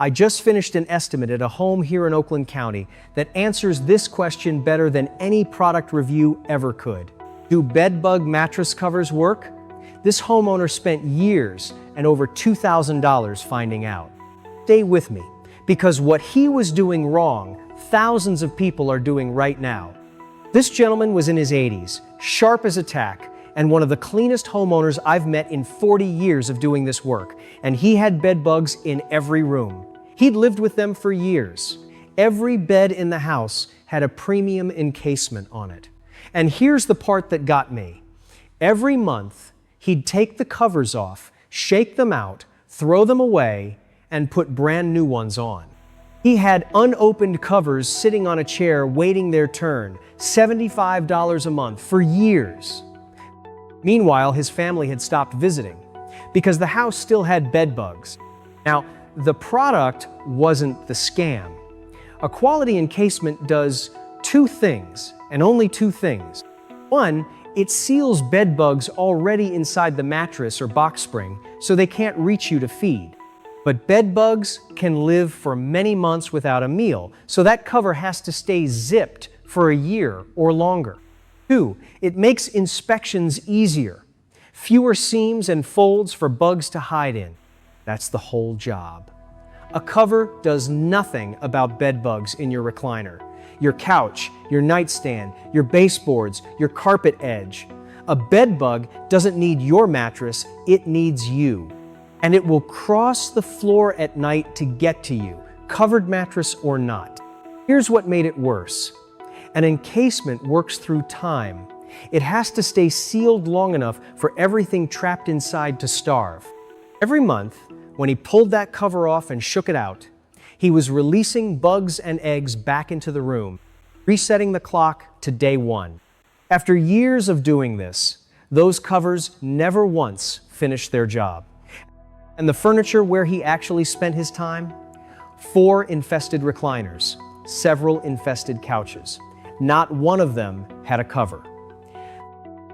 I just finished an estimate at a home here in Oakland County that answers this question better than any product review ever could. Do bedbug mattress covers work? This homeowner spent years and over $2,000 finding out. Stay with me, because what he was doing wrong, thousands of people are doing right now. This gentleman was in his 80s, sharp as a tack, and one of the cleanest homeowners I've met in 40 years of doing this work, and he had bedbugs in every room. He'd lived with them for years. Every bed in the house had a premium encasement on it. And here's the part that got me. Every month, he'd take the covers off, shake them out, throw them away, and put brand new ones on. He had unopened covers sitting on a chair waiting their turn, $75 a month for years. Meanwhile, his family had stopped visiting because the house still had bedbugs. Now, the product wasn't the scam. A quality encasement does two things, and only two things. One, it seals bedbugs already inside the mattress or box spring so they can't reach you to feed. But bedbugs can live for many months without a meal, so that cover has to stay zipped for a year or longer. Two, it makes inspections easier. Fewer seams and folds for bugs to hide in. That's the whole job. A cover does nothing about bedbugs in your recliner, your couch, your nightstand, your baseboards, your carpet edge. A bedbug doesn't need your mattress, it needs you. And it will cross the floor at night to get to you, covered mattress or not. Here's what made it worse. An encasement works through time. It has to stay sealed long enough for everything trapped inside to starve. Every month, when he pulled that cover off and shook it out, he was releasing bugs and eggs back into the room, resetting the clock to day one. After years of doing this, those covers never once finished their job. And the furniture where he actually spent his time? 4 infested recliners, several infested couches. Not one of them had a cover.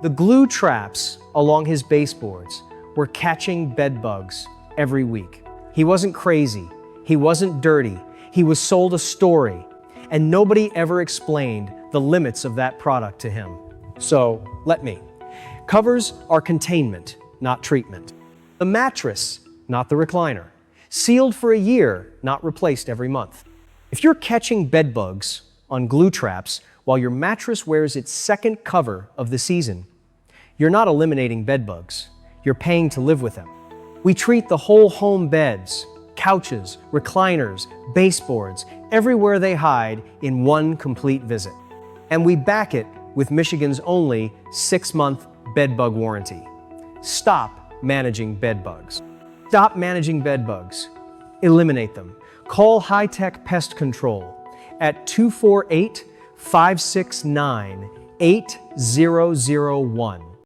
The glue traps along his baseboards were catching bed bugs every week. He wasn't crazy. He wasn't dirty. He was sold a story, and nobody ever explained the limits of that product to him. So, let me. Covers are containment, not treatment. The mattress, not the recliner. Sealed for a year, not replaced every month. If you're catching bed bugs on glue traps while your mattress wears its second cover of the season, you're not eliminating bed bugs. You're paying to live with them. We treat the whole home beds, couches, recliners, baseboards, everywhere they hide in one complete visit. And we back it with Michigan's only 6-month bedbug warranty. Stop managing bedbugs. Stop managing bedbugs. Eliminate them. Call high-tech Pest Control at 248-569-8001.